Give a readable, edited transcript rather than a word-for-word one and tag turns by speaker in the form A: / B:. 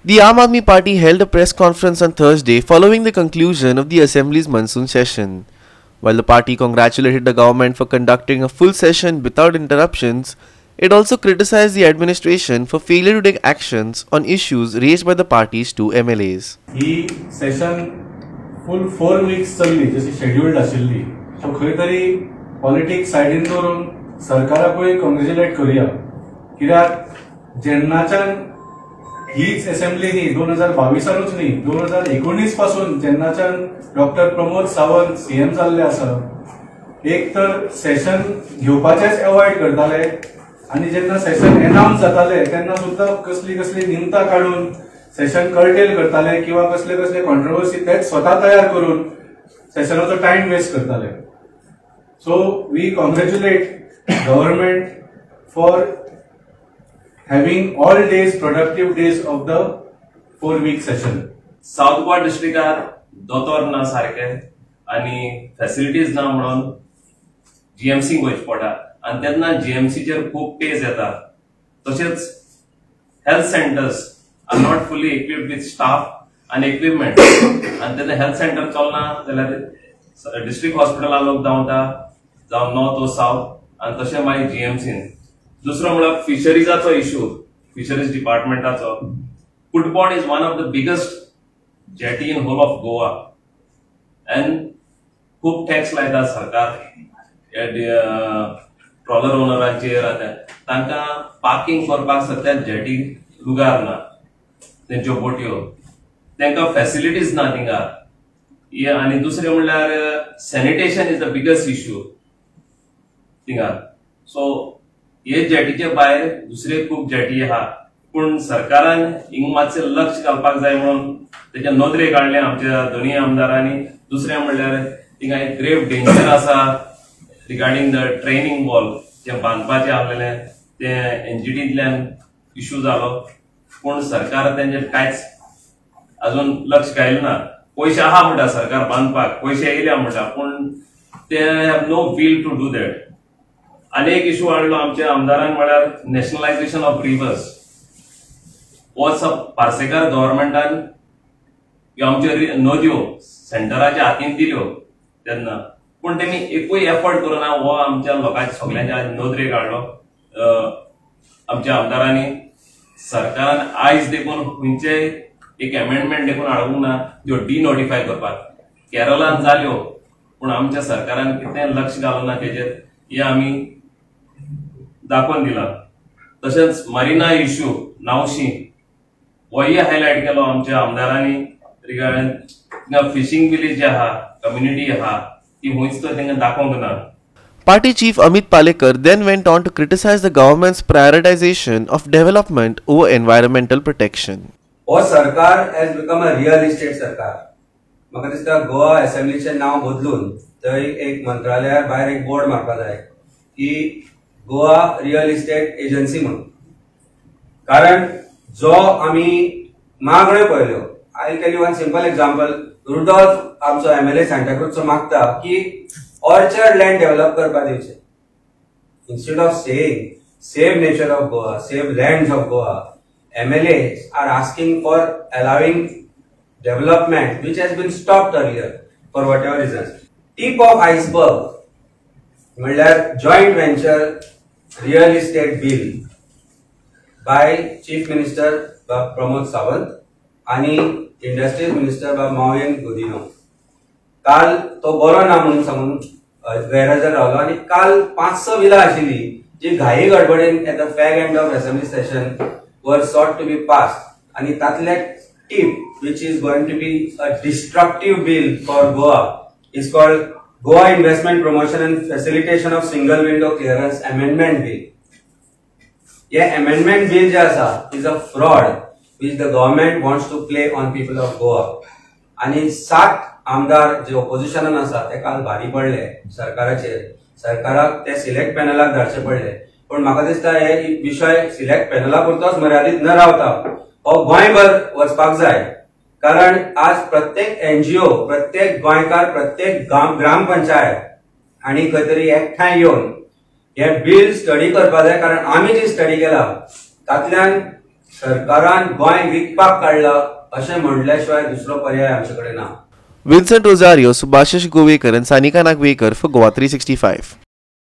A: The Aam Aadmi Party held a press conference on Thursday following the conclusion of the Assembly's monsoon session. While the party congratulated the government for conducting a full session without interruptions, it also criticized the administration for failure to take actions on issues raised by the party's two MLAs.
B: He session full 4 weeks चल्ली जशी scheduled आशिल्ली so खंय तरी politics सायडीन दवरून सरकाराकूय congratulate करूया कित्याक जेन्नाच्यान हीच assembly न्ही 2022 न्ही 2019 पासून जेन्नाच्यान डॉक्टर प्रमोद सावंत सीएम जाल्ले आसा एक तर सेशन घेवपाचेच अवॉइड करताले आनी जेन्ना सेशन अनाउन्स जाताले तेन्ना सुद्धा कसली निमतां काढून सेशन कर्टेल करताले किंवा कसले कॉन्ट्रोवर्सी तेच स्वतः तयार करून सेशनाचो टाइम वेस्ट करताले. So we congratulate government for having all days productive days of the 4-week session.
C: South Goa डिस्ट्रिक्टात दोतोर ना सारखे आणि फॅसिलिटीज ना म्हणून जीएमसी वयचे पडटा आणि तेन्ना जीएमसीचेर खूप पेज येता. तशेंच हेल्थ सेंटर्स आर नॉट फुली इक्विप्ड विथ स्टाफ आणि इक्विपमेंट आणि तेन्ना हेल्थ सेंटर चलना जाल्यार डिस्ट्रिक्ट हॉस्पिटलां लोक धांवता जावं नॉर्थ व साउथ आणि तशें मागीर जीएमसीन. दुसरो म्हळ्यार फिशरीजाचो इश्यू फिशरीज डिपार्टमेंटाचो. Football is one of the biggest jetty in whole of Goa and खूप टॅक्स लायता सरकार ट्रॉलर ओनरांचेर तांकां पार्किंग करपाक सद्या जेटी लुगार ना तेंच्यो बोट्यो तांकां फॅसिलिटीज ना थिंगार आनी दुसरें म्हणल्यार sanitation is the biggest issue थिंगार. सो हे जेटीचे भायर दुसरे खूप जेटी आहा पूण सरकारान हिंग मातशें लक्ष घालपाक जाय म्हणून तेचे नोंदरे काडले आमच्या दोन्ही आमदारांनी. दुसरें म्हणल्यार थिंगा एक ग्रेव डेंजर आसा रिगार्डिंग द ट्रेनिंग वॉल जे बांदपाचें आसलेलें ते एनजीटींतल्यान इश्यू जालो पूण सरकार तेंचेर कांयच अजून लक्ष घायलें ना. पयशे आहा म्हणटा सरकार बांदपाक पयशे येयल्या म्हणटा पूण ते have no will to do that. अनेक इश्यू हाडलो आमच्या आमदारांक म्हळ्यार नॅशनलायझेशन ऑफ रिव्हर्स हो पार्सेकार गव्हर्नमेंटान आमच्यो नद्यो सेंटराच्या हातीन दिल्यो तेन्ना पूण तेमी एकूय एफर्ट करूना. हो आमच्या लोकांच्या सगळ्यांच्या नोंदरे काडलो आमच्या आमदारांनी. सरकारान आयज देखून खंयचे एक अमेंडमेंट देखून हाडूंक ना त्यो डिनोटिफाय करपाक. केरळान जाल्यो पूण आमच्या सरकारान कितें लक्ष घालूना तेजेर हे आमी दाखोवन दिला. तशेंच मरिना इश्यू नावशी होय हायलायट केलो आमच्या आमदारांनी रिगार्डिंग फिशिंग विलेज जे आहा कम्युनिटी आहा ती खंयच तर तांकां दाखोवंक ना.
A: Party chief Amit Palekar then went on to criticize the government's prioritization of development over environmental protection.
D: हो सरकार has become a real estate सरकार. म्हाका दिसता गोवा असेंब्लीचें नाव बदलून थंय एक मंत्रालयार भायर एक बोर्ड मारपाक जाय की गोवा रियल इस्टेट एजन्सी म्हणून. कारण जो आमी मागण्यो पळयल्यो I will tell you one simple example. Rudolf आमचो एमएलए सांताक्रूजचो मागता की ऑर्चर्ड लँड डेव्हलप करपाक दिवचे. Instead of saying save nature of Goa save lands of Goa MLAs are asking for allowing development which has been stopped earlier for whatever reasons. Tip of iceberg म्हणल्यार joint venture real estate bill by Chief Minister Pramod Sawant आणि Industries Minister Maureen Godino. काल तो बरो ना म्हणून सांगून गैरहजर रावलो आणि काल 5-6 बिलां आशिल्ली जी घाई गडबडीन at the fag end of assembly session were sought to be passed and तातले tip which is going to be a destructive bill for Goa is called Goa Investment Promotion and Facilitation of Single Window Clearance Amendment Bill. Yeah, amendment bill जे आसा is a fraud which the government wants to play on people of Goa. आणि 7 आमदार जे ऑपोजिशनान आसा ते काल भारी पडले सरकाराचेर. सरकाराक ते सिलेक्ट पॅनलाक धाडचे पडले. पण म्हाका दिसता हे विषय सिलेक्ट पॅनला पुरतोच मर्यादित न रावता हो गोंयभर वचपाक जाय. कारण आज प्रत्येक एनजीओ प्रत्येक गोंयकार प्रत्येक ग्रामपंचायत आणि खंय तरी एकठांय येवन हे बिल स्टडी करपाक जाय. कारण आमी जी स्टडी केला तातल्यान सरकारान गोंय विकपाक काडला अशें म्हणल्या शिवाय दुसरो पर्याय आमचे कडेन ना.
A: Vincent Rosario, Subhashish Govekar and Sanika Nagvekar for Goa 365.